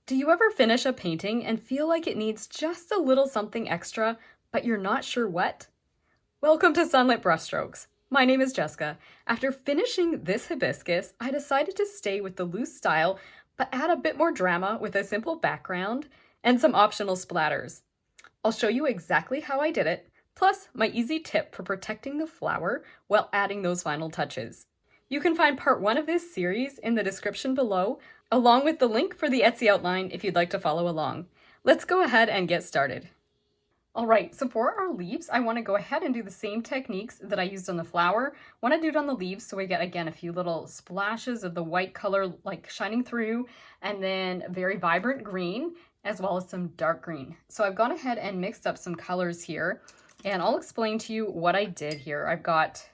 Do you ever finish a painting and feel like it needs just a little something extra, but you're not sure what? Welcome to Sunlit Brushstrokes. My name is Jessica. After finishing this hibiscus, I decided to stay with the loose style, but add a bit more drama with a simple background and some optional splatters. I'll show you exactly how I did it, plus my easy tip for protecting the flower while adding those final touches. You can find part 1 of this series in the description below, along with the link for the Etsy outline if you'd like to follow along. Let's go ahead and get started. All right, so for our leaves, I want to go ahead and do the same techniques that I used on the flower. I want to do it on the leaves so we get, again, a few little splashes of the white color like shining through, and then very vibrant green, as well as some dark green. So I've gone ahead and mixed up some colors here, and I'll explain to you what I did here. I've got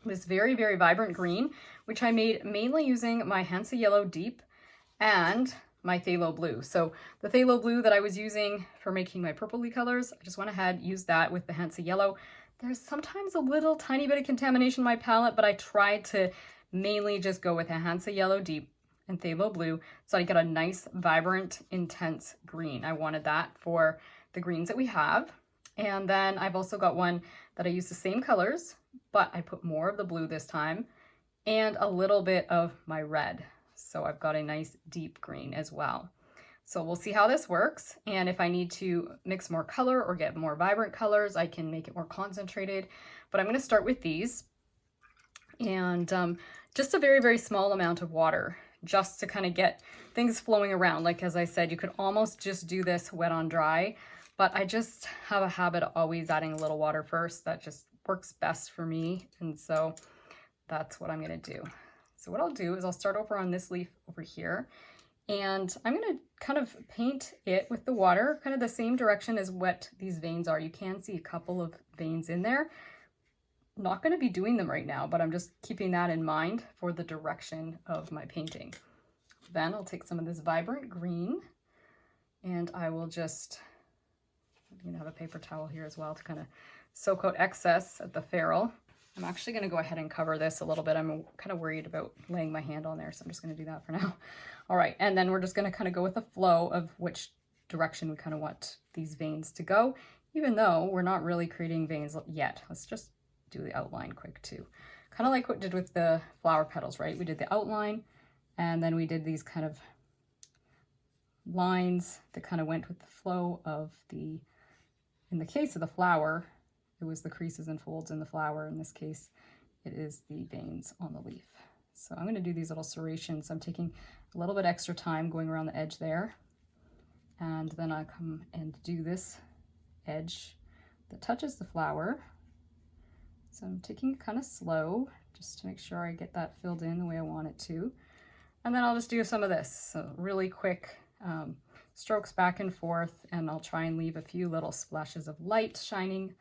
this very, very vibrant green, which I made mainly using my Hansa Yellow Deep and my Phthalo Blue. So the Phthalo Blue that I was using for making my purpley colors, I just went ahead, used that with the Hansa Yellow. There's sometimes a little tiny bit of contamination in my palette, but I tried to mainly just go with a Hansa Yellow Deep and Phthalo Blue, so I get a nice, vibrant, intense green. I wanted that for the greens that we have. And then I've also got one that I use the same colors, but I put more of the blue this time and a little bit of my red. So I've got a nice deep green as well. So we'll see how this works. And if I need to mix more color or get more vibrant colors, I can make it more concentrated. But I'm going to start with these and just a very, very small amount of water just to kind of get things flowing around. Like, as I said, you could almost just do this wet on dry, but I just have a habit of always adding a little water first. That just works best for me. And so that's what I'm going to do. So what I'll do is I'll start over on this leaf over here, and I'm going to kind of paint it with the water, kind of the same direction as what these veins are. You can see a couple of veins in there. I'm not going to be doing them right now, but I'm just keeping that in mind for the direction of my painting. Then I'll take some of this vibrant green, and I will just, have a paper towel here as well to kind of soak out excess at the ferrule. I'm actually going to go ahead and cover this a little bit. I'm kind of worried about laying my hand on there, so I'm just going to do that for now. All right, and then we're just going to kind of go with the flow of which direction we kind of want these veins to go, even though we're not really creating veins yet. Let's just do the outline quick too. Kind of like what we did with the flower petals, right? We did the outline, and then we did these kind of lines that kind of went with the flow of the, in the case of the flower, it was the creases and folds in the flower. In this case, it is the veins on the leaf. So I'm going to do these little serrations. I'm taking a little bit extra time going around the edge there. And then I come and do this edge that touches the flower. So I'm taking it kind of slow just to make sure I get that filled in the way I want it to. And then I'll just do some of this. So really quick strokes back and forth, and I'll try and leave a few little splashes of light shining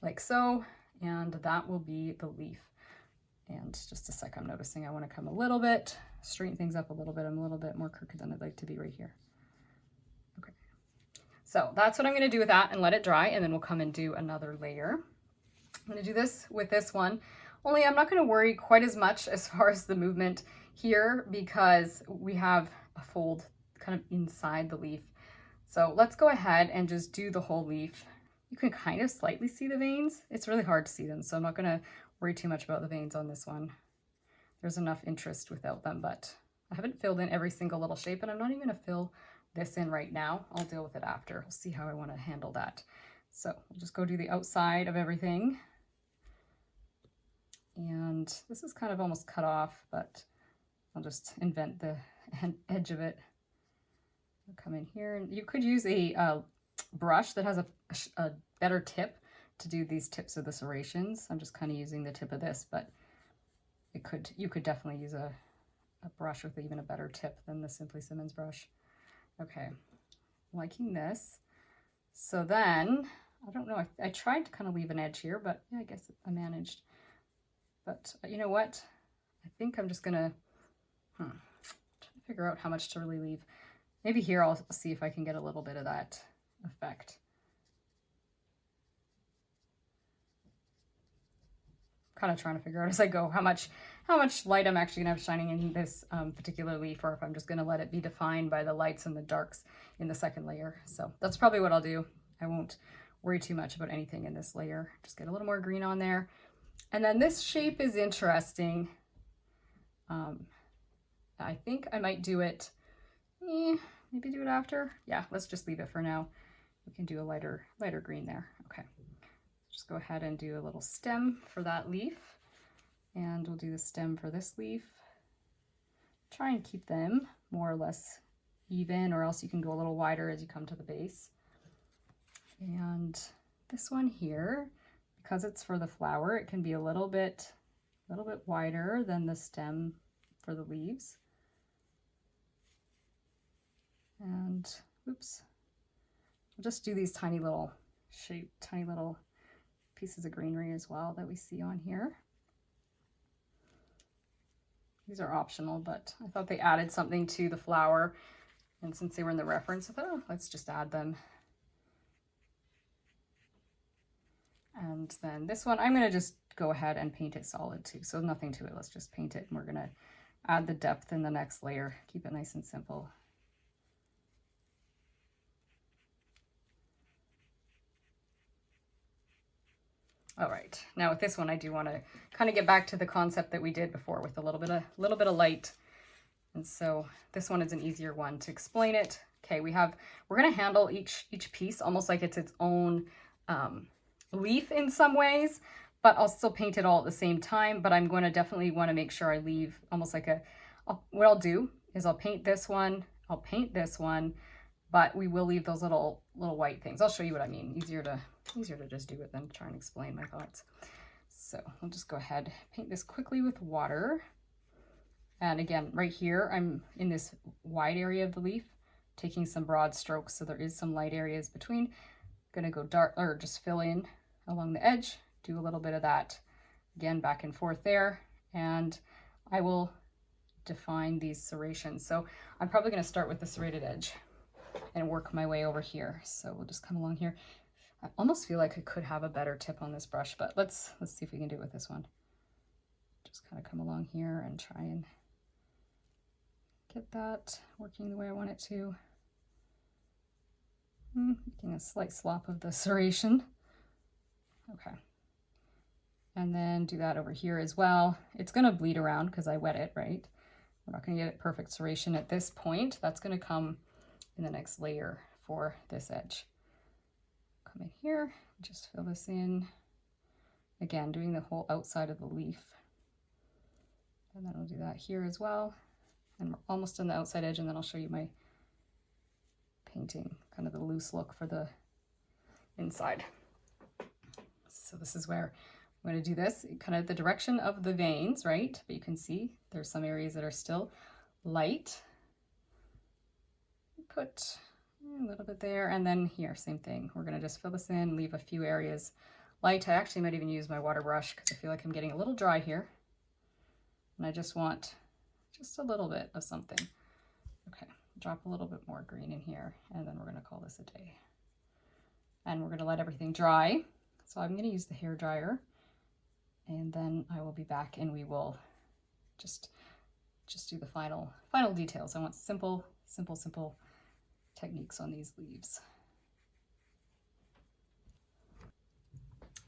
like so, and that will be the leaf. And just a sec, I'm noticing I want to come a little bit, straighten things up a little bit. I'm a little bit more crooked than I'd like to be right here. Okay, so that's what I'm going to do with that and let it dry, and then we'll come and do another layer. I'm going to do this with this one, only I'm not going to worry quite as much as far as the movement here because we have a fold kind of inside the leaf. So let's go ahead and just do the whole leaf. You can kind of slightly see the veins. It's really hard to see them, so I'm not going to worry too much about the veins on this one. There's enough interest without them, but I haven't filled in every single little shape, and I'm not even going to fill this in right now. I'll deal with it after. We'll see how I want to handle that. So we'll just go do the outside of everything. And this is kind of almost cut off, but I'll just invent the edge of it. I'll come in here, and you could use a brush that has a better tip to do these tips of the serrations. I'm just kind of using the tip of this, but you could definitely use a brush with even a better tip than the Simply Simmons brush. Okay, liking this. So then, I don't know, I tried to kind of leave an edge here, but yeah, I guess I managed. But you know what? I think I'm just gonna try to figure out how much to really leave. Maybe here I'll see if I can get a little bit of that effect. Kind of trying to figure out as I go how much how much light I'm actually gonna have shining in this particular leaf, or if I'm just gonna let it be defined by the lights and the darks in the second layer. So that's probably what I'll do. I won't worry too much about anything in this layer. Just get a little more green on there. And then this shape is interesting. I think I might do it, maybe do it after. Yeah, let's just leave it for now. We can do a lighter green there. Okay, just go ahead and do a little stem for that leaf. And we'll do the stem for this leaf. Try and keep them more or less even, or else you can go a little wider as you come to the base. And this one here, because it's for the flower, it can be a little bit wider than the stem for the leaves. And oops, I'll just do these tiny little pieces of greenery as well that we see on here. These are optional, but I thought they added something to the flower, and since they were in the reference, I thought, oh, let's just add them. And then this one, I'm going to just go ahead and paint it solid too, so nothing to it. Let's just paint it, and we're going to add the depth in the next layer. Keep it nice and simple. All right, now with this one, I do want to kind of get back to the concept that we did before with a little bit of light. And so this one is an easier one to explain it. Okay, we're going to handle each piece almost like it's its own leaf in some ways, but I'll still paint it all at the same time. But I'm going to definitely want to make sure I leave almost like what I'll do is I'll paint this one, I'll paint this one, but we will leave those little white things. I'll show you what I mean. Easier to just do it than try and explain my thoughts. So I'll just go ahead, paint this quickly with water. And again, right here, I'm in this wide area of the leaf, taking some broad strokes, so there is some light areas between. Gonna go dark, or just fill in along the edge, do a little bit of that, again, back and forth there, and I will define these serrations. So I'm probably gonna start with the serrated edge and work my way over here. So we'll just come along here. I almost feel like I could have a better tip on this brush, but let's see if we can do it with this one. Just kind of come along here and try and get that working the way I want it to. Making a slight slop of the serration. Okay. And then do that over here as well. It's going to bleed around because I wet it, right? We're not going to get it perfect serration at this point. That's going to come in the next layer for this edge. Come in here, just fill this in. Again, doing the whole outside of the leaf. And then we'll do that here as well. And we're almost on the outside edge, and then I'll show you my painting, kind of the loose look for the inside. So this is where I'm going to do this, kind of the direction of the veins, right? But you can see there's some areas that are still light. Put a little bit there, and then here, same thing. We're going to just fill this in, leave a few areas light. I actually might even use my water brush because I feel like I'm getting a little dry here. And I just want just a little bit of something. Okay, drop a little bit more green in here, and then we're going to call this a day. And we're going to let everything dry. So I'm going to use the hair dryer, and then I will be back and we will just do the final details. I want simple techniques on these leaves.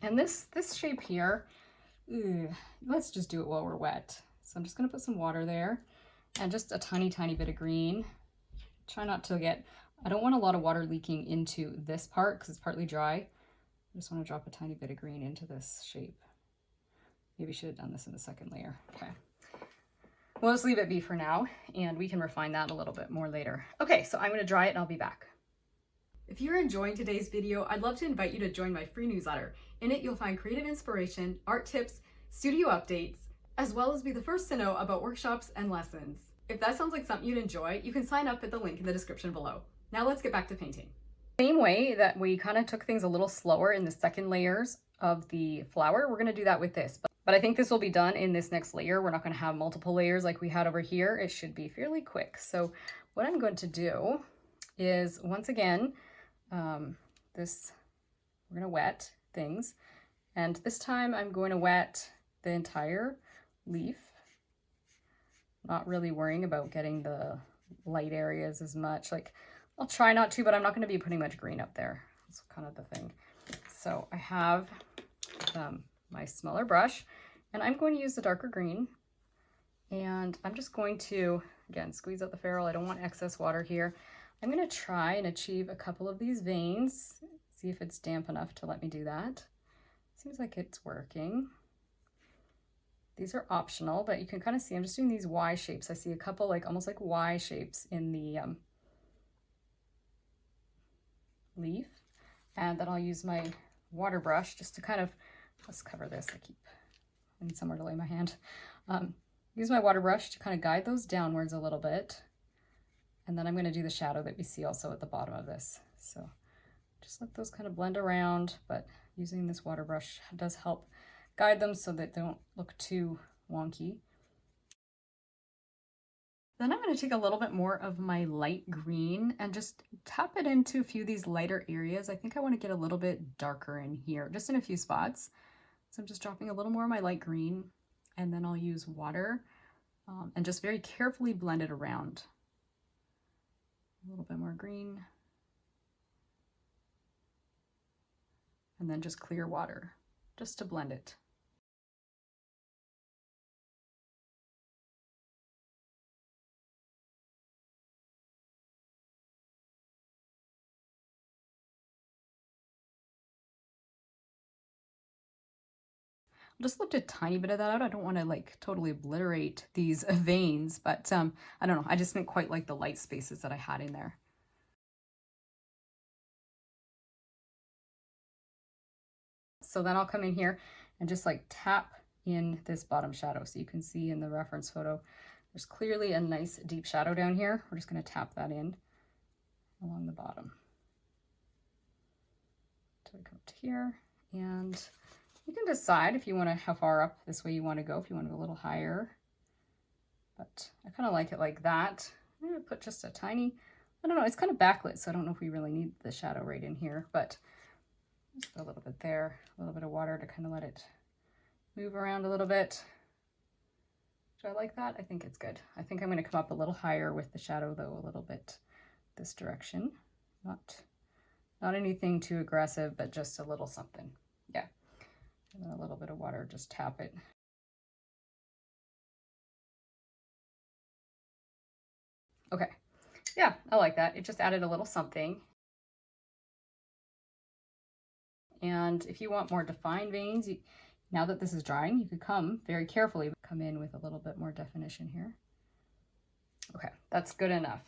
And this shape here, let's just do it while we're wet. So I'm just going to put some water there and just a tiny bit of green. Try not to get, I don't want a lot of water leaking into this part because it's partly dry. I just want to drop a tiny bit of green into this shape. Maybe should have done this in the second layer. Okay. We'll just leave it be for now, and we can refine that a little bit more later. Okay, so I'm going to dry it and I'll be back. If you're enjoying today's video, I'd love to invite you to join my free newsletter. In it, you'll find creative inspiration, art tips, studio updates, as well as be the first to know about workshops and lessons. If that sounds like something you'd enjoy, you can sign up at the link in the description below. Now let's get back to painting. Same way that we kind of took things a little slower in the second layers of the flower, we're going to do that with this. But I think this will be done in this next layer. We're not going to have multiple layers like we had over here. It should be fairly quick. So what I'm going to do is, once again, we're going to wet things. And this time I'm going to wet the entire leaf. Not really worrying about getting the light areas as much. Like, I'll try not to, but I'm not going to be putting much green up there. That's kind of the thing. So I have my smaller brush, and I'm going to use the darker green. And I'm just going to, again, squeeze out the ferrule. I don't want excess water here. I'm going to try and achieve a couple of these veins. See if it's damp enough to let me do that. Seems like it's working. These are optional, but you can kind of see I'm just doing these Y shapes. I see a couple like almost like Y shapes in the leaf. And then I'll use my water brush just to kind of, let's cover this. I need somewhere to lay my hand. Use my water brush to kind of guide those downwards a little bit. And then I'm going to do the shadow that we see also at the bottom of this. So just let those kind of blend around, but using this water brush does help guide them so that they don't look too wonky. Then I'm going to take a little bit more of my light green and just tap it into a few of these lighter areas. I think I want to get a little bit darker in here, just in a few spots. So I'm just dropping a little more of my light green, and then I'll use water and just very carefully blend it around. A little bit more green. And then just clear water, just to blend it. I'll just lift a tiny bit of that out. I don't want to like totally obliterate these veins, but I don't know. I just didn't quite like the light spaces that I had in there. So then I'll come in here and just like tap in this bottom shadow. So you can see in the reference photo, there's clearly a nice deep shadow down here. We're just going to tap that in along the bottom. So we come up to here, and you can decide if you want to, how far up this way you want to go, if you want to go a little higher. But I kind of like it like that. I'm going to put just a tiny, I don't know, it's kind of backlit, so I don't know if we really need the shadow right in here, but just a little bit there, a little bit of water to kind of let it move around a little bit. Do I like that? I think it's good. I think I'm going to come up a little higher with the shadow though, a little bit this direction. Not anything too aggressive, but just a little something. Yeah. And then a little bit of water, just tap it. Okay. Yeah, I like that. It just added a little something. And if you want more defined veins, now that this is drying, you could come very carefully, come in with a little bit more definition here. Okay, that's good enough.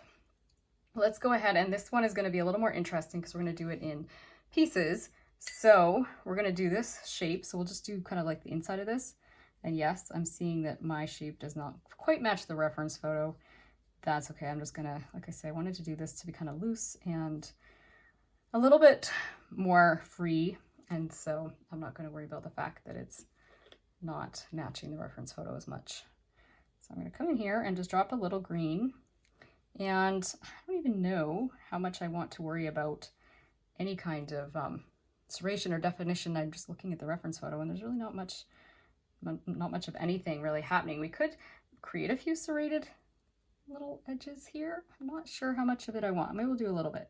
Let's go ahead, and this one is going to be a little more interesting because we're going to do it in pieces. So we're going to do this shape. So we'll just do kind of like the inside of this. And yes, I'm seeing that my shape does not quite match the reference photo. That's okay. I'm just going to, like I say, I wanted to do this to be kind of loose and a little bit more free. And so I'm not going to worry about the fact that it's not matching the reference photo as much. So I'm going to come in here and just drop a little green. And I don't even know how much I want to worry about any kind of serration or definition. I'm just looking at the reference photo, and there's really not much of anything really happening. We could create a few serrated little edges here. I'm not sure how much of it I want. Maybe we'll do a little bit.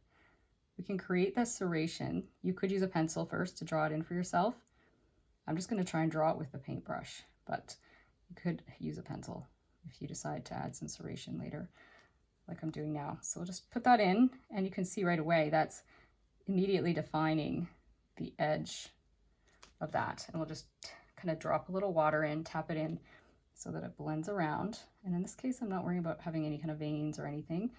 We can create that serration. You could use a pencil first to draw it in for yourself. I'm just going to try and draw it with the paintbrush, but you could use a pencil if you decide to add some serration later, like I'm doing now. So we'll just put that in, and you can see right away that's immediately defining the edge of that. And we'll just kind of drop a little water in, tap it in so that it blends around. And in this case, I'm not worrying about having any kind of veins or anything.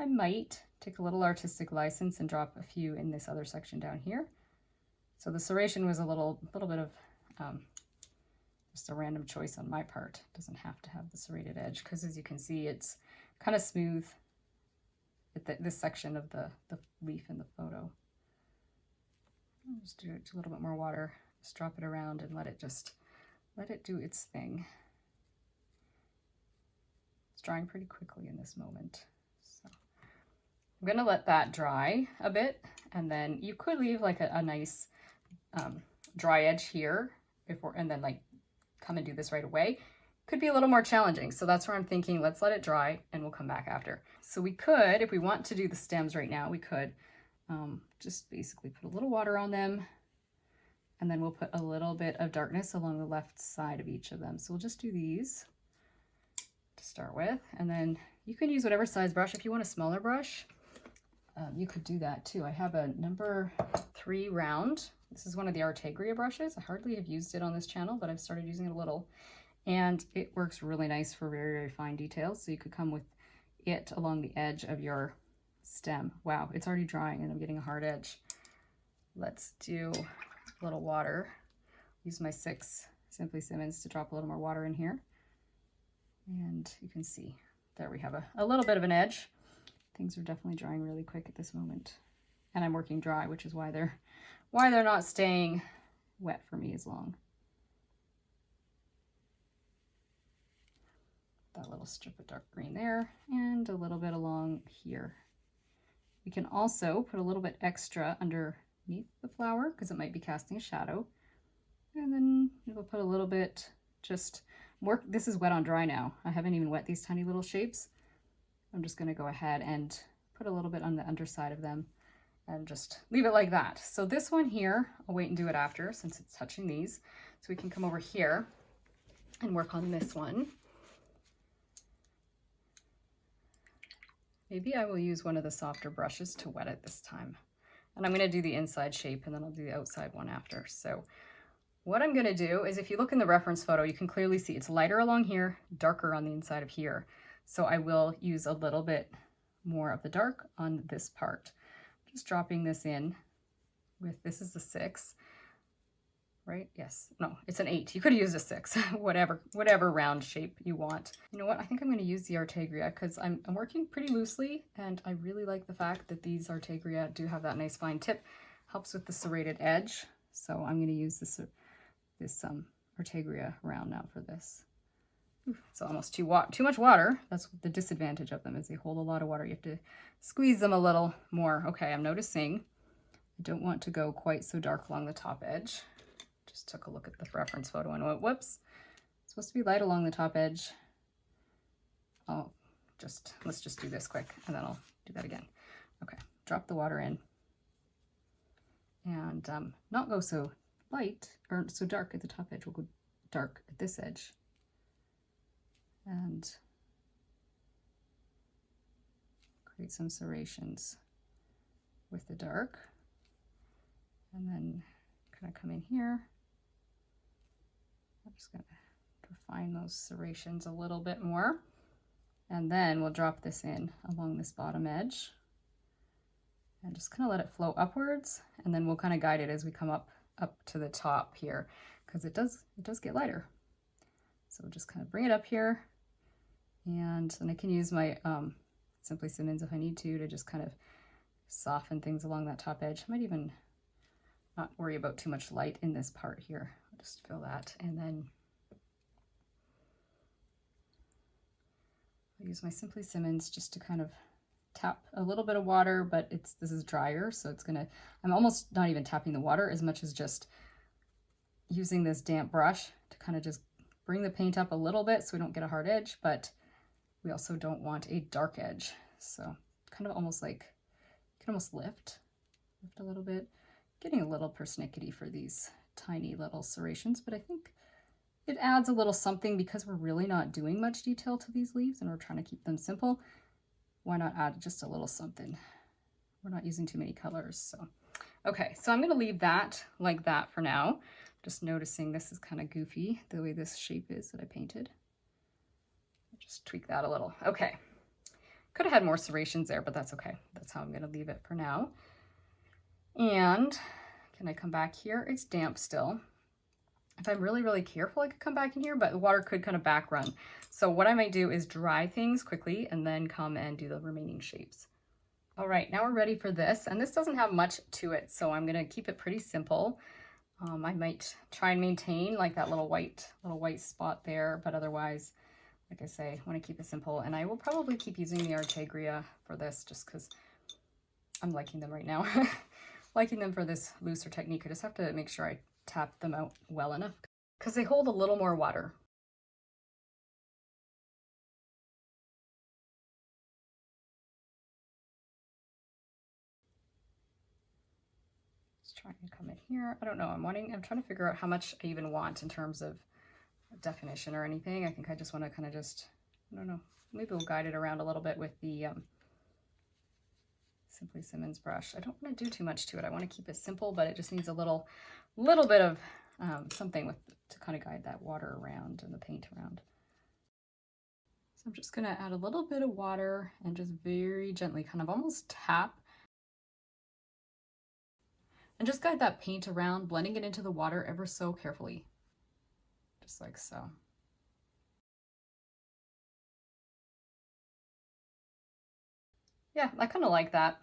I might take a little artistic license and drop a few in this other section down here. So the serration was a little bit of just a random choice on my part. It doesn't have to have the serrated edge, because as you can see, it's kind of smooth at this section of the leaf in the photo. I'll just do a little bit more water, just drop it around and let it do its thing. It's drying pretty quickly in this moment. So I'm gonna let that dry a bit, and then you could leave like a nice dry edge here before, and then like come and do this right away. could be a little more challenging. So that's where I'm thinking, let's let it dry and we'll come back after. So we could, if we want to do the stems right now, we could just basically put a little water on them, and then we'll put a little bit of darkness along the left side of each of them. So we'll just do these to start with, and then you can use whatever size brush. If you want a smaller brush, you could do that too. I have a number 3 round. This is one of the Artegria brushes. I hardly have used it on this channel, but I've started using it a little. And it works really nice for very, very fine details. So you could come with it along the edge of your stem. Wow, it's already drying and I'm getting a hard edge. Let's do a little water. Use my 6 Simply Simmons to drop a little more water in here. And you can see, there we have a little bit of an edge. Things are definitely drying really quick at this moment. And I'm working dry, which is why they're not staying wet for me as long. That little strip of dark green there, and a little bit along here. We can also put a little bit extra underneath the flower because it might be casting a shadow. And then we'll put a little bit just more. This is wet on dry now. I haven't even wet these tiny little shapes. I'm just going to go ahead and put a little bit on the underside of them and just leave it like that. So this one here, I'll wait and do it after since it's touching these. So we can come over here and work on this one. Maybe I will use one of the softer brushes to wet it this time. And I'm going to do the inside shape and then I'll do the outside one after. So what I'm going to do is, if you look in the reference photo, you can clearly see it's lighter along here, darker on the inside of here. So I will use a little bit more of the dark on this part. Just dropping this in with, this is the 6, right? Yes, no, it's an 8. You could use a 6, whatever round shape you want. You know what? I think I'm going to use the Artegria because I'm working pretty loosely, and I really like the fact that these Artegria do have that nice fine tip. Helps with the serrated edge. So I'm going to use this Artegria round now for this. It's almost too much water. That's the disadvantage of them, is they hold a lot of water. You have to squeeze them a little more. Okay, I'm noticing I don't want to go quite so dark along the top edge. Just took a look at the reference photo and went, whoops. It's supposed to be light along the top edge. Let's just do this quick and then I'll do that again. Okay, drop the water in and not go so light or so dark at the top edge. We'll go dark at this edge. And create some serrations with the dark, and then kind of come in here. I'm just going to refine those serrations a little bit more, and then we'll drop this in along this bottom edge and just kind of let it flow upwards, and then we'll kind of guide it as we come up to the top here, because it does get lighter. So we'll just kind of bring it up here. And then I can use my Simply Simmons if I need to just kind of soften things along that top edge. I might even not worry about too much light in this part here. I'll just fill that, and then I'll use my Simply Simmons just to kind of tap a little bit of water, but this is drier, so I'm almost not even tapping the water as much as just using this damp brush to kind of just bring the paint up a little bit so we don't get a hard edge, but we also don't want a dark edge. So kind of almost like, you can almost lift a little bit, getting a little persnickety for these tiny little serrations, but I think it adds a little something because we're really not doing much detail to these leaves and we're trying to keep them simple. Why not add just a little something? We're not using too many colors. So, okay, so I'm going to leave that like that for now. Just noticing this is kind of goofy, the way this shape is that I painted. Just tweak that a little. Okay. Could have had more serrations there, but that's okay. That's how I'm going to leave it for now. And can I come back here? It's damp still. If I'm really, really careful, I could come back in here, but the water could kind of back run. So what I might do is dry things quickly and then come and do the remaining shapes. All right, now we're ready for this. And this doesn't have much to it, so I'm going to keep it pretty simple. I might try and maintain like that little white spot there, but otherwise, like I say, I want to keep it simple. And I will probably keep using the Artegria for this just because I'm liking them right now. Liking them for this looser technique. I just have to make sure I tap them out well enough because they hold a little more water. trying to come in here. I don't know, I'm trying to figure out how much I even want in terms of definition or anything. I think I just want to kind of I don't know, maybe we'll guide it around a little bit with the Simply Simmons brush. I don't want to do too much to it. I want to keep it simple, but it just needs a little bit of something to kind of guide that water around and the paint around. So I'm just going to add a little bit of water and just very gently kind of almost tap and just guide that paint around, blending it into the water ever so carefully, just like so. Yeah, I kind of like that.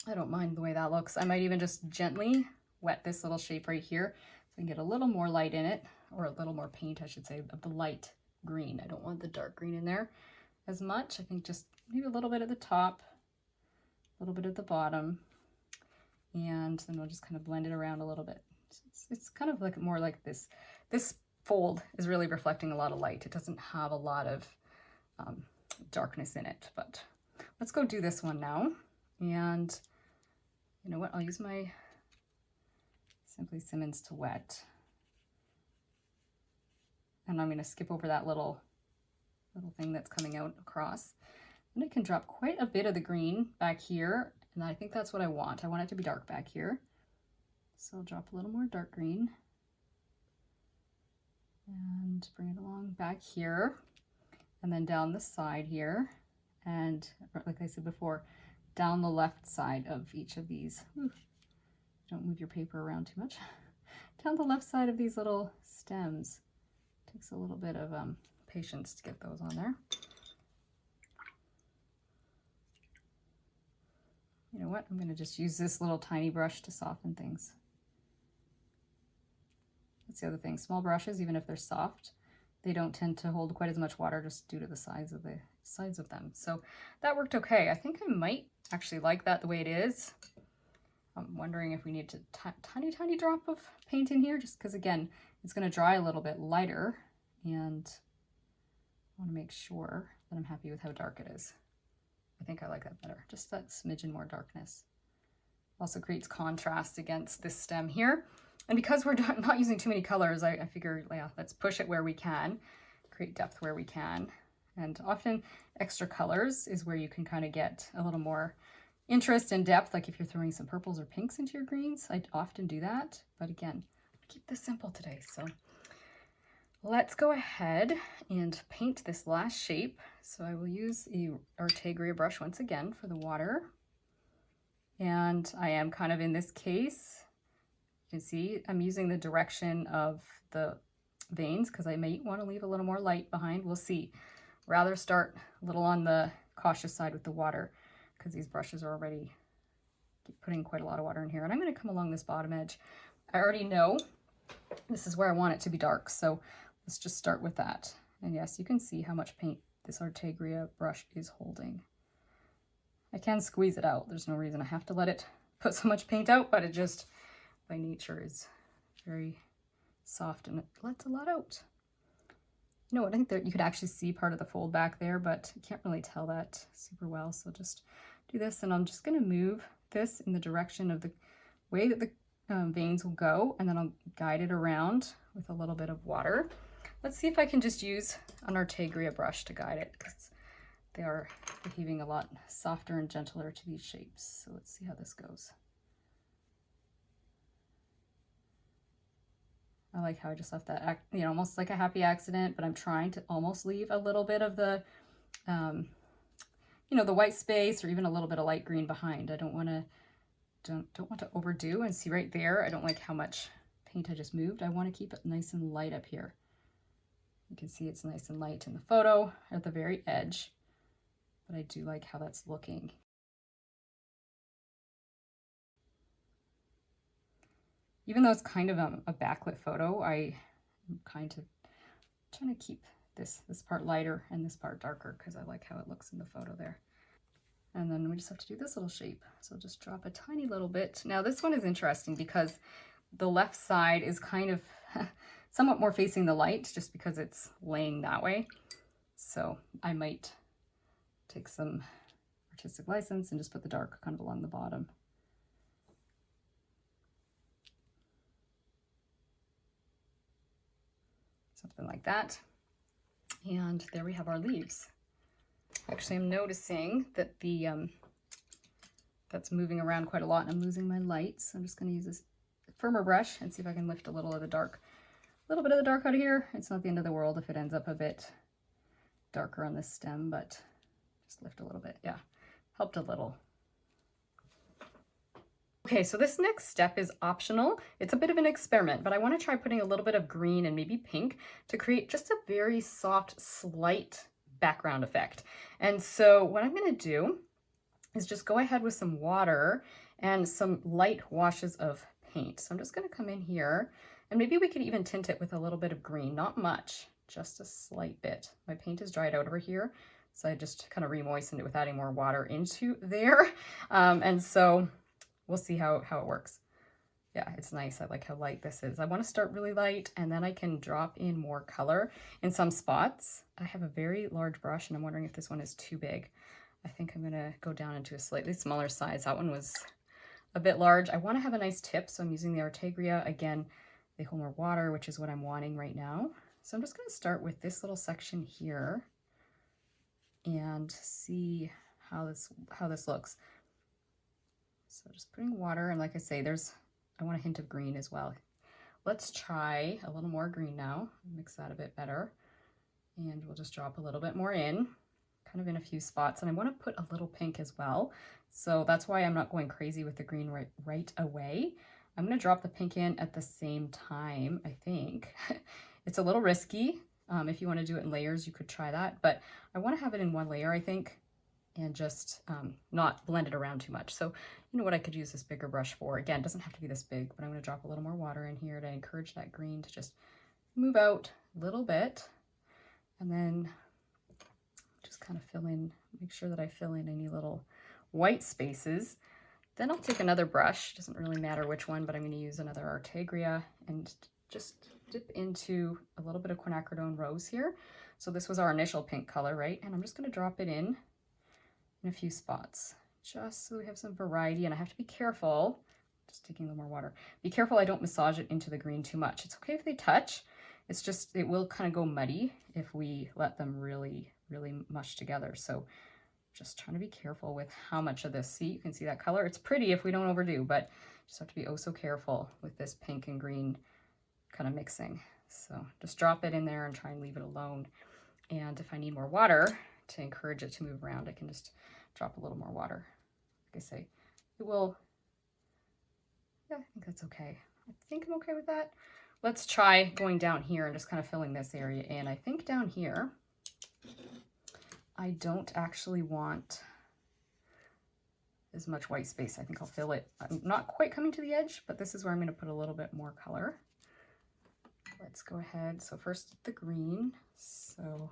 I don't mind the way that looks. I might even just gently wet this little shape right here so I can get a little more light in it, or a little more paint, I should say, of the light green. I don't want the dark green in there as much. I think just maybe a little bit at the top, a little bit at the bottom, and then we'll just kind of blend it around a little bit. It's kind of like more like this. This fold is really reflecting a lot of light. It doesn't have a lot of darkness in it, but let's go do this one now. And you know what? I'll use my Simply Simmons to wet. And I'm going to skip over that little thing that's coming out across. And I can drop quite a bit of the green back here. And I think that's what I want. I want it to be dark back here. So I'll drop a little more dark green. And bring it along back here. And then down the side here. And like I said before, down the left side of each of these. Don't move your paper around too much. Down the left side of these little stems. Takes a little bit of patience to get those on there. You know what? I'm going to just use this little tiny brush to soften things. That's the other thing. Small brushes, even if they're soft, they don't tend to hold quite as much water just due to the size of them. So that worked okay. I think I might actually like that the way it is. I'm wondering if we need to tiny drop of paint in here, just because again, it's going to dry a little bit lighter, and I want to make sure that I'm happy with how dark it is. I think I like that better, just that smidgen more darkness. Also creates contrast against this stem here. And because we're not using too many colors, I figure, yeah, let's push it where we can, create depth where we can. And often extra colors is where you can kind of get a little more interest and depth, like if you're throwing some purples or pinks into your greens. I often do that, but again, keep this simple today. So let's go ahead and paint this last shape. So I will use a Ortegria brush once again for the water. And I am kind of, in this case, you can see I'm using the direction of the veins because I might want to leave a little more light behind. We'll see. Rather start a little on the cautious side with the water, because these brushes are already putting quite a lot of water in here. And I'm going to come along this bottom edge. I already know this is where I want it to be dark, so let's just start with that. And yes, you can see how much paint this Ortegria brush is holding. I can squeeze it out. There's no reason I have to let it put so much paint out, but it just, by nature, is very soft and it lets a lot out. You know what, I think that you could actually see part of the fold back there, but you can't really tell that super well. So just do this, and I'm just going to move this in the direction of the way that the veins will go, and then I'll guide it around with a little bit of water. Let's see if I can just use an Ortegria brush to guide it, because they are behaving a lot softer and gentler to these shapes. So let's see how this goes. I like how I just left that, you know, almost like a happy accident, but I'm trying to almost leave a little bit of the, you know, the white space, or even a little bit of light green behind. I don't want to overdo, and see right there, I don't like how much paint I just moved. I want to keep it nice and light up here. You can see it's nice and light in the photo at the very edge, but I do like how that's looking. Even though it's kind of a backlit photo, I'm kind of trying to keep this part lighter and this part darker, because I like how it looks in the photo there. And then we just have to do this little shape. So just drop a tiny little bit. Now this one is interesting because the left side is kind of somewhat more facing the light, just because it's laying that way. So I might take some artistic license and just put the dark kind of along the bottom. something like that. And there we have our leaves. Actually, I'm noticing that the that's moving around quite a lot and I'm losing my light. So I'm just going to use this firmer brush and see if I can lift a little of the dark, out of here. It's not the end of the world if it ends up a bit darker on this stem, but just lift a little bit. Yeah, helped a little. Okay, so this next step is optional. It's a bit of an experiment, but I want to try putting a little bit of green and maybe pink to create just a very soft, slight background effect. And so what I'm going to do is just go ahead with some water and some light washes of paint. So I'm just going to come in here and maybe we could even tint it with a little bit of green, not much, just a slight bit. My paint is dried out over here, so I just kind of re-moistened it with adding more water into there. And so we'll see how it works. Yeah, it's nice. I like how light this is. I want to start really light and then I can drop in more color in some spots. I have a very large brush and I'm wondering if this one is too big. I think I'm going to go down into a slightly smaller size. That one was a bit large. I want to have a nice tip, so I'm using the Artegria. Again, they hold more water, which is what I'm wanting right now. So I'm just going to start with this little section here and see how this looks. So just putting water, and like I say, I want a hint of green as well. Let's try a little more green now, mix that a bit better. And we'll just drop a little bit more in, kind of in a few spots. And I want to put a little pink as well. So that's why I'm not going crazy with the green right away. I'm going to drop the pink in at the same time, I think. It's a little risky. If you want to do it in layers, you could try that. But I want to have it in one layer, I think, and just not blend it around too much. So you know what I could use this bigger brush for? Again, it doesn't have to be this big, but I'm going to drop a little more water in here to encourage that green to just move out a little bit. And then just kind of fill in, make sure that I fill in any little white spaces. Then I'll take another brush, doesn't really matter which one, but I'm going to use another Artegria and just dip into a little bit of quinacridone rose here. So this was our initial pink color, right? And I'm just going to drop it in a few spots, just so we have some variety. And I have to be careful, just taking a little more water, be careful I don't massage it into the green too much. It's okay if they touch, it's just, it will kind of go muddy if we let them really mush together. So just trying to be careful with how much of this. See, you can see that color. It's pretty if we don't overdo, but just have to be oh so careful with this pink and green kind of mixing. So just drop it in there and try and leave it alone. And if I need more water to encourage it to move around, I can just drop a little more water. Like I say, it will, yeah, I think that's okay. I think I'm okay with that. Let's try going down here and just kind of filling this area in. I think down here, I don't actually want as much white space. I think I'll fill it. I'm not quite coming to the edge, but this is where I'm going to put a little bit more color. Let's go ahead. So first the green. So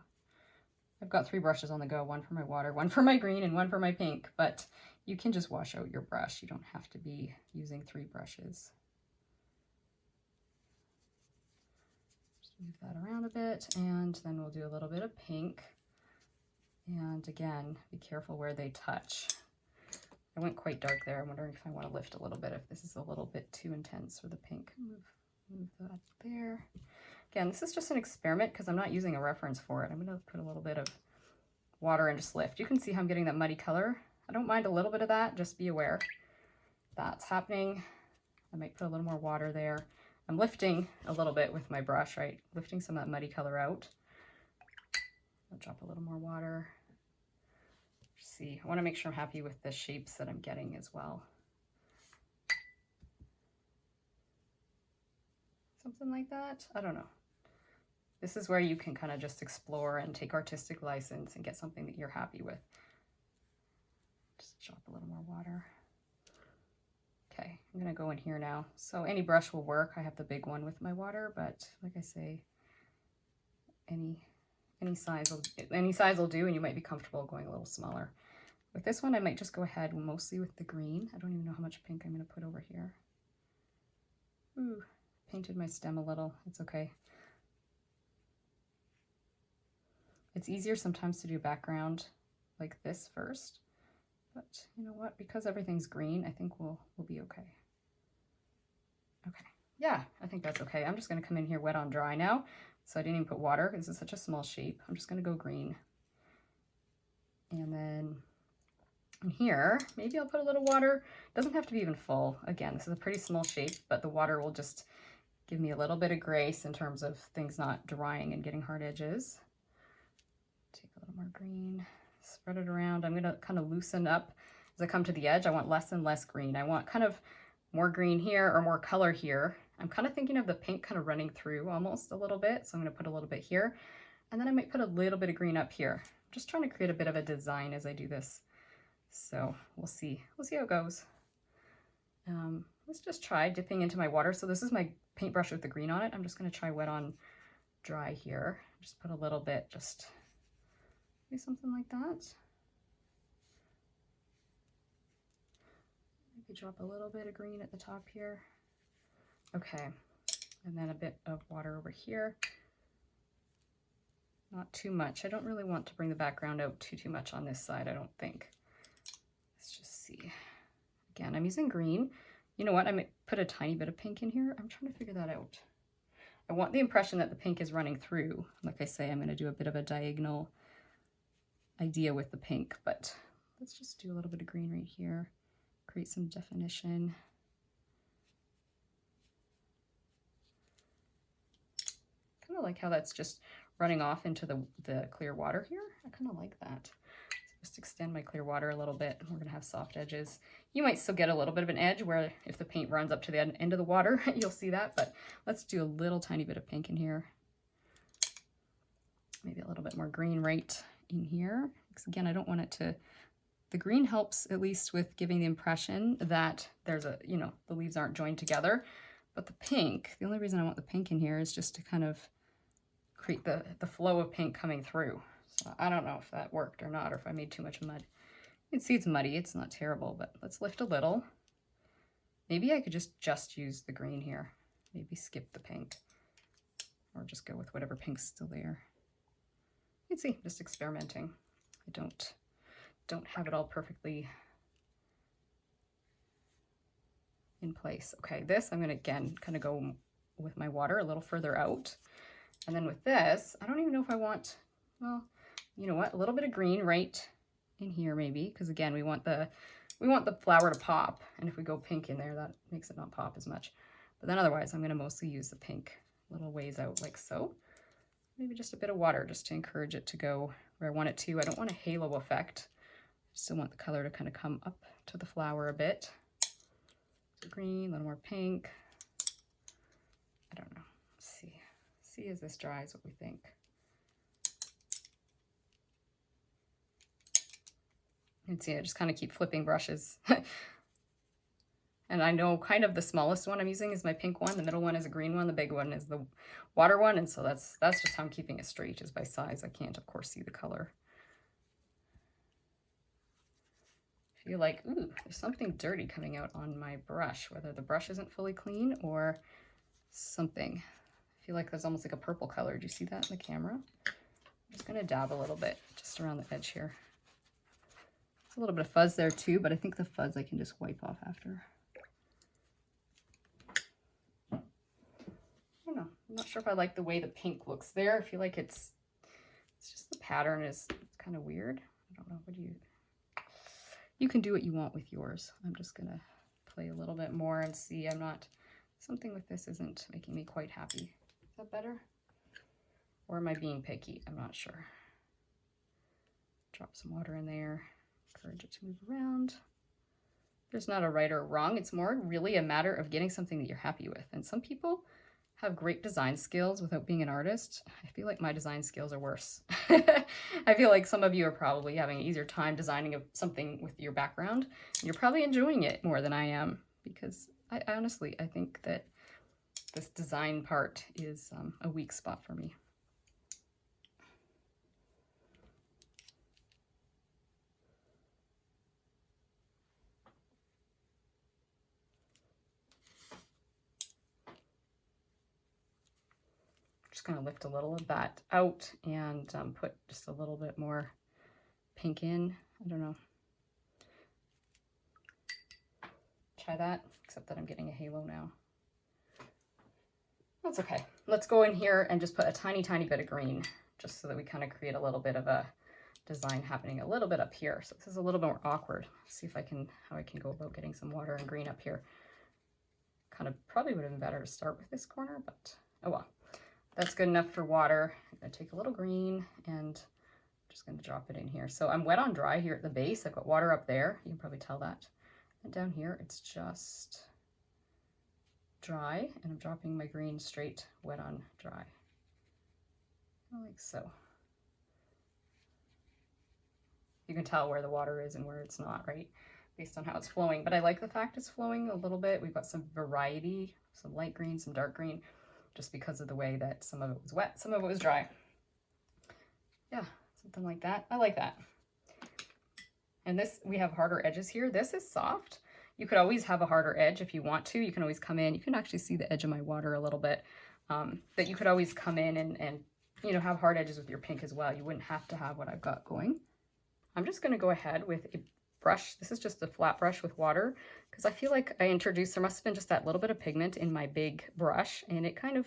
I've got 3 brushes on the go, one for my water, one for my green, and one for my pink, but you can just wash out your brush. You don't have to be using 3 brushes. Just move that around a bit, and then we'll do a little bit of pink. And again, be careful where they touch. I went quite dark there. I'm wondering if I want to lift a little bit, if this is a little bit too intense for the pink. Move that there. Again, this is just an experiment because I'm not using a reference for it. I'm going to put a little bit of water and just lift. You can see how I'm getting that muddy color. I don't mind a little bit of that. Just be aware that's happening. I might put a little more water there. I'm lifting a little bit with my brush, right? Lifting some of that muddy color out. I'll drop a little more water. See, I want to make sure I'm happy with the shapes that I'm getting as well. Something like that. I don't know. This is where you can kind of just explore and take artistic license and get something that you're happy with. Just drop a little more water. Okay, I'm going to go in here now. So any brush will work. I have the big one with my water, but like I say, any size will do, and you might be comfortable going a little smaller. With this one, I might just go ahead mostly with the green. I don't even know how much pink I'm going to put over here. Ooh, painted my stem a little. It's okay. It's easier sometimes to do background like this first, but you know what? Because everything's green, I think we'll be okay. Okay. Yeah, I think that's okay. I'm just going to come in here wet on dry now So I didn't even put water because it's such a small shape. I'm just going to go green. And then in here, maybe I'll put a little water. It doesn't have to be even full. Again, this is a pretty small shape, but the water will just give me a little bit of grace in terms of things not drying and getting hard edges. Take a little more green, spread it around. I'm going to kind of loosen up as I come to the edge. I want less and less green. I want kind of more green here or more color here. I'm kind of thinking of the pink kind of running through almost a little bit. So I'm going to put a little bit here, and then I might put a little bit of green up here. I'm just trying to create a bit of a design as I do this. So we'll see how it goes. Let's just try dipping into my water. So this is my paintbrush with the green on it. I'm just going to try wet on dry here. Just put a little bit, just maybe something like that. Maybe drop a little bit of green at the top here. Okay, and then a bit of water over here. Not too much. I don't really want to bring the background out too much on this side, I don't think. Let's just see. Again, I'm using green. You know what? I might put a tiny bit of pink in here. I'm trying to figure that out. I want the impression that the pink is running through. Like I say, I'm going to do a bit of a diagonal idea with the pink, but let's just do a little bit of green right here. Create some definition. Kind of like how that's just running off into the clear water here. I kind of like that. So just extend my clear water a little bit. We're going to have soft edges. You might still get a little bit of an edge where if the paint runs up to the end of the water, you'll see that, but let's do a little tiny bit of pink in here. Maybe a little bit more green right in here. Because again, I don't want it to, the green helps at least with giving the impression that there's a, you know, the leaves aren't joined together. But the pink, the only reason I want the pink in here is just to kind of create the flow of pink coming through. So I don't know if that worked or not, or if I made too much mud. You can see it's muddy, it's not terrible, but let's lift a little. Maybe I could just use the green here. Maybe skip the pink, or just go with whatever pink's still there. You can see, just experimenting. I don't have it all perfectly in place. Okay, this I'm gonna again kind of go with my water a little further out. And then with this, I don't even know if I want, well, you know what, a little bit of green right in here maybe, because again, we want the flower to pop. And if we go pink in there, that makes it not pop as much. But then otherwise, I'm going to mostly use the pink little ways out like so. Maybe just a bit of water just to encourage it to go where I want it to. I don't want a halo effect. I still want the color to kind of come up to the flower a bit. So green, a little more pink. I don't know. Let's see. See as this dries what we think. You can see I just kind of keep flipping brushes. And I know kind of the smallest one I'm using is my pink one, the middle one is a green one, the big one is the water one, and so that's just how I'm keeping it straight, is by size. I can't, of course, see the color. I feel like, ooh, there's something dirty coming out on my brush, whether the brush isn't fully clean or something. I feel like there's almost like a purple color. Do you see that in the camera? I'm just going to dab a little bit just around the edge here. There's a little bit of fuzz there too, but I think the fuzz I can just wipe off after. I don't know. I'm not sure if I like the way the pink looks there. I feel like it's just the pattern is kind of weird. I don't know. What do you can do what you want with yours. I'm just going to play a little bit more and see. Something with this isn't making me quite happy. Is that better? Or am I being picky? I'm not sure. Drop some water in there. Encourage it to move around. There's not a right or wrong. It's more really a matter of getting something that you're happy with. And some people have great design skills without being an artist. I feel like my design skills are worse. I feel like some of you are probably having an easier time designing something with your background. You're probably enjoying it more than I am, because I honestly think that this design part is a weak spot for me. Just going to lift a little of that out and put just a little bit more pink in. I don't know. Try that, except that I'm getting a halo now. That's okay. Let's go in here and just put a tiny, tiny bit of green, just so that we kind of create a little bit of a design happening a little bit up here. So this is a little more awkward. Let's see if I can, how I can go about getting some water and green up here. Kind of probably would have been better to start with this corner, but oh well. That's good enough for water. I'm gonna take a little green and I'm just gonna drop it in here. So I'm wet on dry here at the base. I've got water up there. You can probably tell that. And down here, it's just dry, and I'm dropping my green straight wet on dry. Like so. You can tell where the water is and where it's not, right? Based on how it's flowing. But I like the fact it's flowing a little bit. We've got some variety, some light green, some dark green, just because of the way that some of it was wet, some of it was dry. Yeah, something like that. I like that. And this, we have harder edges here. This is soft. You could always have a harder edge if you want to. You can always come in. You can actually see the edge of my water a little bit. That you could always come in and you know, have hard edges with your pink as well. You wouldn't have to have what I've got going. I'm just going to go ahead with a brush. This is just a flat brush with water, because I feel like I introduced, there must have been just that little bit of pigment in my big brush, and it kind of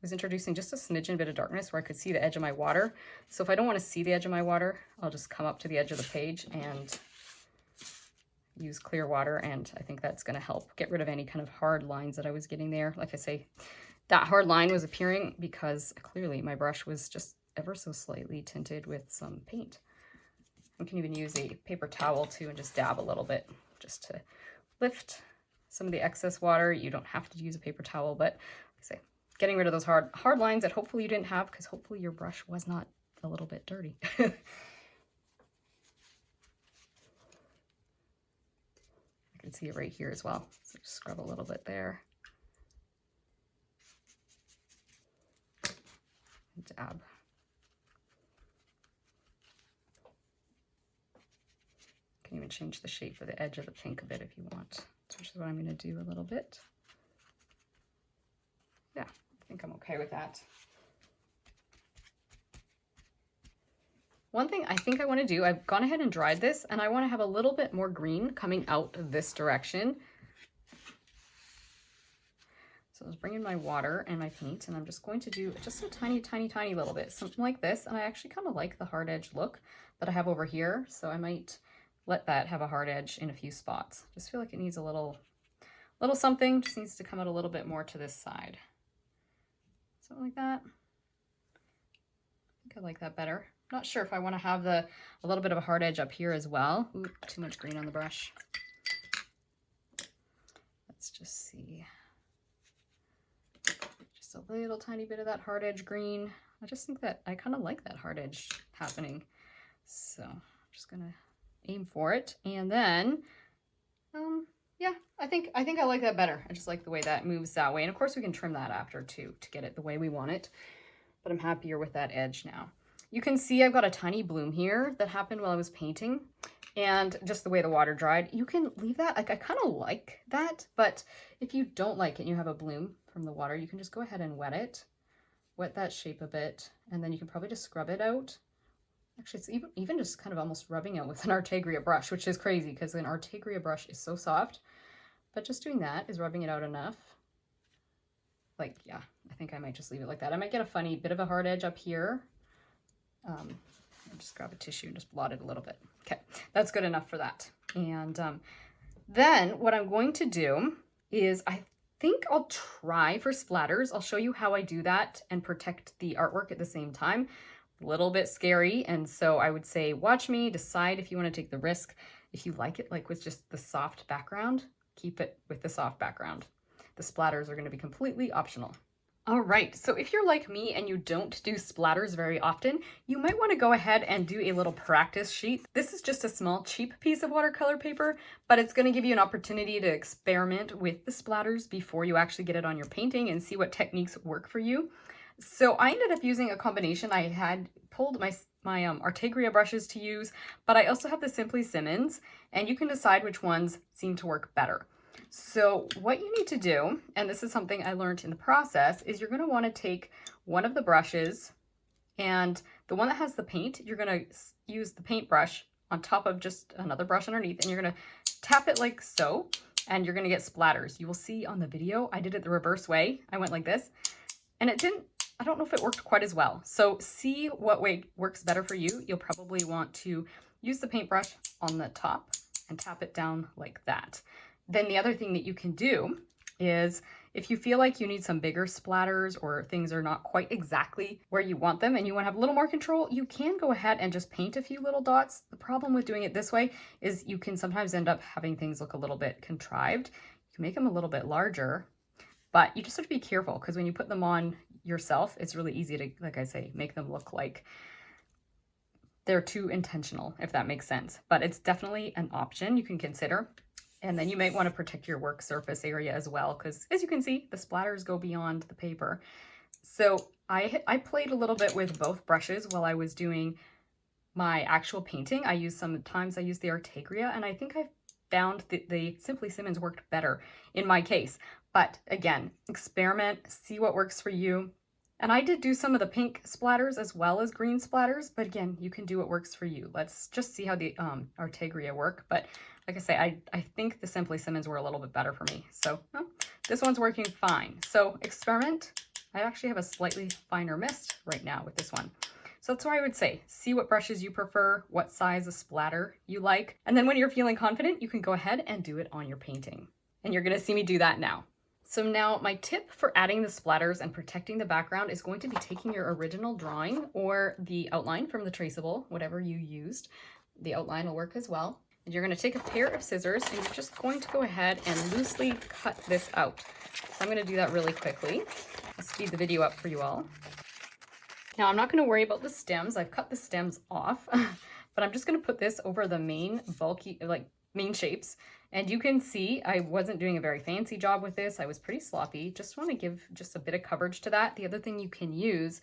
was introducing just a smidgen bit of darkness where I could see the edge of my water. So if I don't want to see the edge of my water, I'll just come up to the edge of the page and use clear water, and I think that's going to help get rid of any kind of hard lines that I was getting there. Like I say, that hard line was appearing because clearly my brush was just ever so slightly tinted with some paint. You can even use a paper towel too and just dab a little bit just to lift some of the excess water. You don't have to use a paper towel, but like I say, getting rid of those hard lines that hopefully you didn't have, because hopefully your brush was not a little bit dirty. I can see it right here as well. So just scrub a little bit there. Dab. You can even change the shape of the edge of the pink a bit if you want, which is what I'm going to do a little bit. Yeah, I think I'm okay with that. One thing I think I want to do, I've gone ahead and dried this, and I want to have a little bit more green coming out this direction. So I was bringing my water and my paint, and I'm just going to do just a tiny, tiny, tiny little bit, something like this. And I actually kind of like the hard edge look that I have over here, so I might let that have a hard edge in a few spots. Just feel like it needs a little something, just needs to come out a little bit more to this side. Something like that. I think I like that better. Not sure if I want to have a little bit of a hard edge up here as well. Ooh, too much green on the brush. Let's just see. Just a little tiny bit of that hard edge green. I just think that I kind of like that hard edge happening. So I'm just gonna aim for it, and then yeah, I think I like that better. I just like the way that moves that way, and of course we can trim that after too to get it the way we want it, but I'm happier with that edge now. You can see I've got a tiny bloom here that happened while I was painting, and just the way the water dried, you can leave that. Like, I kind of like that, but if you don't like it and you have a bloom from the water, you can just go ahead and wet that shape a bit, and then you can probably just scrub it out. Actually, it's even just kind of almost rubbing it with an Artegria brush, which is crazy because an Artegria brush is so soft, but just doing that is rubbing it out enough. Like, yeah, I think I might just leave it like that. I might get a funny bit of a hard edge up here. I'll just grab a tissue and just blot it a little bit. Okay, that's good enough for that. And then what I'm going to do is, I think I'll try for splatters. I'll show you how I do that and protect the artwork at the same time. A little bit scary, and so I would say watch me, decide if you want to take the risk. If you like it like with just the soft background, keep it with the soft background. The splatters are going to be completely optional. All right, so if you're like me and you don't do splatters very often, you might want to go ahead and do a little practice sheet. This is just a small, cheap piece of watercolor paper, but it's going to give you an opportunity to experiment with the splatters before you actually get it on your painting and see what techniques work for you. So I ended up using a combination. I had pulled my Artegria brushes to use, but I also have the Simply Simmons, and you can decide which ones seem to work better. So what you need to do, and this is something I learned in the process, is you're going to want to take one of the brushes, and the one that has the paint, you're going to use the paintbrush on top of just another brush underneath, and you're going to tap it like so, and you're going to get splatters. You will see on the video, I did it the reverse way. I went like this, and I don't know if it worked quite as well. So see what way works better for you. You'll probably want to use the paintbrush on the top and tap it down like that. Then the other thing that you can do is if you feel like you need some bigger splatters or things are not quite exactly where you want them and you want to have a little more control, you can go ahead and just paint a few little dots. The problem with doing it this way is you can sometimes end up having things look a little bit contrived. You can make them a little bit larger, but you just have to be careful because when you put them on yourself, it's really easy to, like I say, make them look like they're too intentional, if that makes sense. But it's definitely an option you can consider. And then you might want to protect your work surface area as well, because as you can see, the splatters go beyond the paper. So I played a little bit with both brushes while I was doing my actual painting. Sometimes I used the Artegria, and I think I found that the Simply Simmons worked better in my case. But again, experiment, see what works for you. And I did do some of the pink splatters as well as green splatters, but again, you can do what works for you. Let's just see how the Artegria work. But like I say, I think the Simply Simmons were a little bit better for me. So this one's working fine. So experiment. I actually have a slightly finer mist right now with this one. So that's why I would say, see what brushes you prefer, what size of splatter you like. And then when you're feeling confident, you can go ahead and do it on your painting. And you're gonna see me do that now. So now my tip for adding the splatters and protecting the background is going to be taking your original drawing or the outline from the traceable, whatever you used. The outline will work as well. And you're going to take a pair of scissors and you're just going to go ahead and loosely cut this out. So I'm going to do that really quickly. I'll speed the video up for you all. Now I'm not going to worry about the stems. I've cut the stems off, but I'm just going to put this over the main bulky, main shapes. And you can see I wasn't doing a very fancy job with this. I was pretty sloppy. Just want to give just a bit of coverage to that. The other thing you can use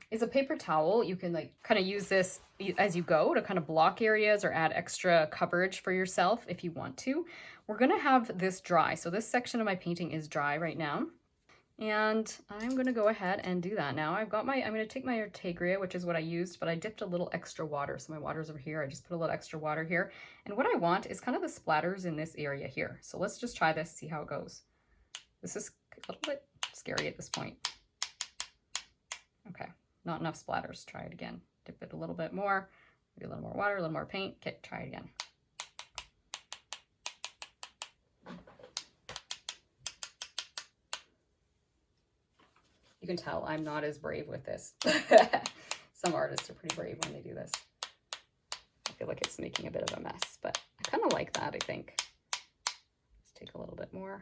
is a paper towel. You can kind of use this as you go to kind of block areas or add extra coverage for yourself if you want to. We're going to have this dry. So this section of my painting is dry right now. And I'm going to go ahead and do that now. I'm going to take my Artegria, which is what I used, but I dipped a little extra water. So my water's over here. I just put a little extra water here. And what I want is kind of the splatters in this area here. So let's just try this, see how it goes. This is a little bit scary at this point. Okay, not enough splatters. Try it again. Dip it a little bit more. Maybe a little more water, a little more paint. Okay, try it again. You can tell I'm not as brave with this. Some artists are pretty brave when they do this. I feel like it's making a bit of a mess, but I kind of like that, I think. Let's take a little bit more.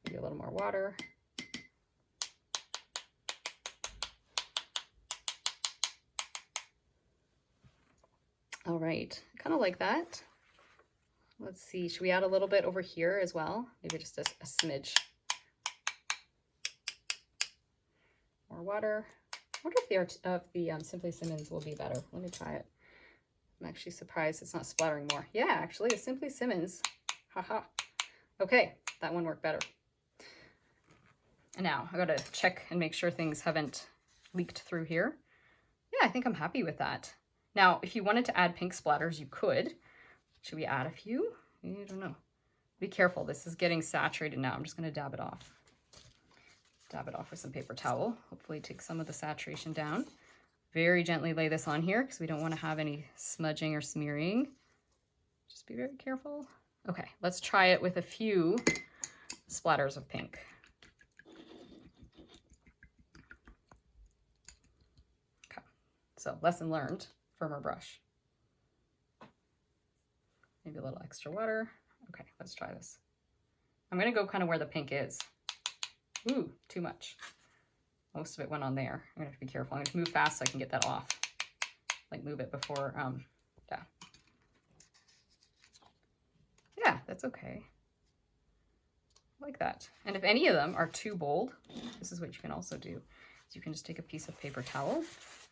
Maybe a little more water. All right, I kind of like that. Let's see, should we add a little bit over here as well? Maybe just a smidge. More water. I wonder if the Simply Simmons will be better. Let me try it. I'm actually surprised it's not splattering more. Yeah, actually, the Simply Simmons. Haha. Okay, that one worked better. And now I gotta check and make sure things haven't leaked through here. Yeah, I think I'm happy with that. Now, if you wanted to add pink splatters, you could. Should we add a few? I don't know. Be careful. This is getting saturated now. I'm just gonna dab it off. Dab it off with some paper towel. Hopefully take some of the saturation down. Very gently lay this on here because we don't want to have any smudging or smearing. Just be very careful. Okay, let's try it with a few splatters of pink. Okay, so lesson learned, firmer brush. Maybe a little extra water. Okay, let's try this. I'm gonna go kind of where the pink is. Ooh, too much. Most of it went on there. I'm gonna have to be careful. I'm gonna move fast so I can get that off. Like move it before, yeah. Yeah, that's okay. I like that. And if any of them are too bold, this is what you can also do. So you can just take a piece of paper towel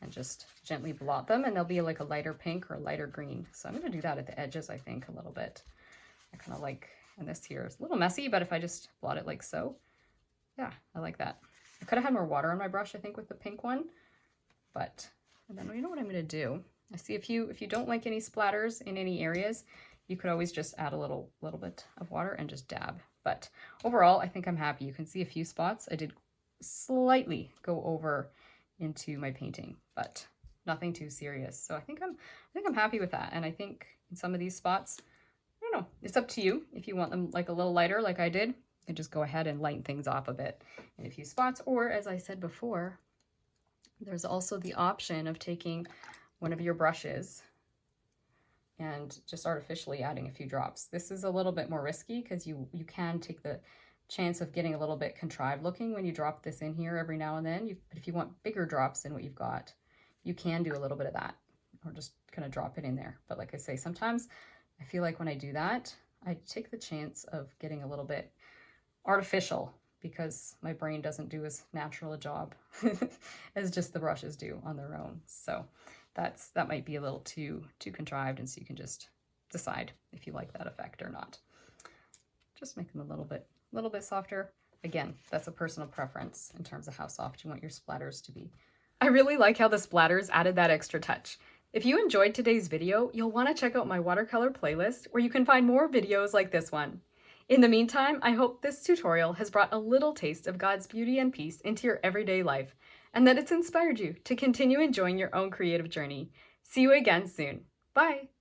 and just gently blot them, and they'll be like a lighter pink or a lighter green. So I'm gonna do that at the edges, I think, a little bit. I kind of like, and this here is a little messy, but if I just blot it like so, yeah, I like that. I could have had more water on my brush, I think, with the pink one, but and then you know what I'm going to do? I see if you don't like any splatters in any areas, You could always just add a little bit of water and just dab. But overall, I think I'm happy. You can see a few spots. I did slightly go over into my painting, but nothing too serious. So I think I'm happy with that. And I think in some of these spots, I don't know, it's up to you. If you want them like a little lighter like I did, you can just go ahead and lighten things off a bit in a few spots. Or as I said before, there's also the option of taking one of your brushes and just artificially adding a few drops. This is a little bit more risky because you can take the chance of getting a little bit contrived looking when you drop this in here every now and then. But if you want bigger drops than what you've got, you can do a little bit of that, or just kind of drop it in there. But like I say, sometimes I feel like when I do that, I take the chance of getting a little bit artificial because my brain doesn't do as natural a job as just the brushes do on their own. So that might be a little too contrived, and so you can just decide if you like that effect or not. Just make them a little bit softer. Again, that's a personal preference in terms of how soft you want your splatters to be. I really like how the splatters added that extra touch. If you enjoyed today's video, you'll want to check out my watercolor playlist where you can find more videos like this one. In the meantime, I hope this tutorial has brought a little taste of God's beauty and peace into your everyday life, and that it's inspired you to continue enjoying your own creative journey. See you again soon. Bye!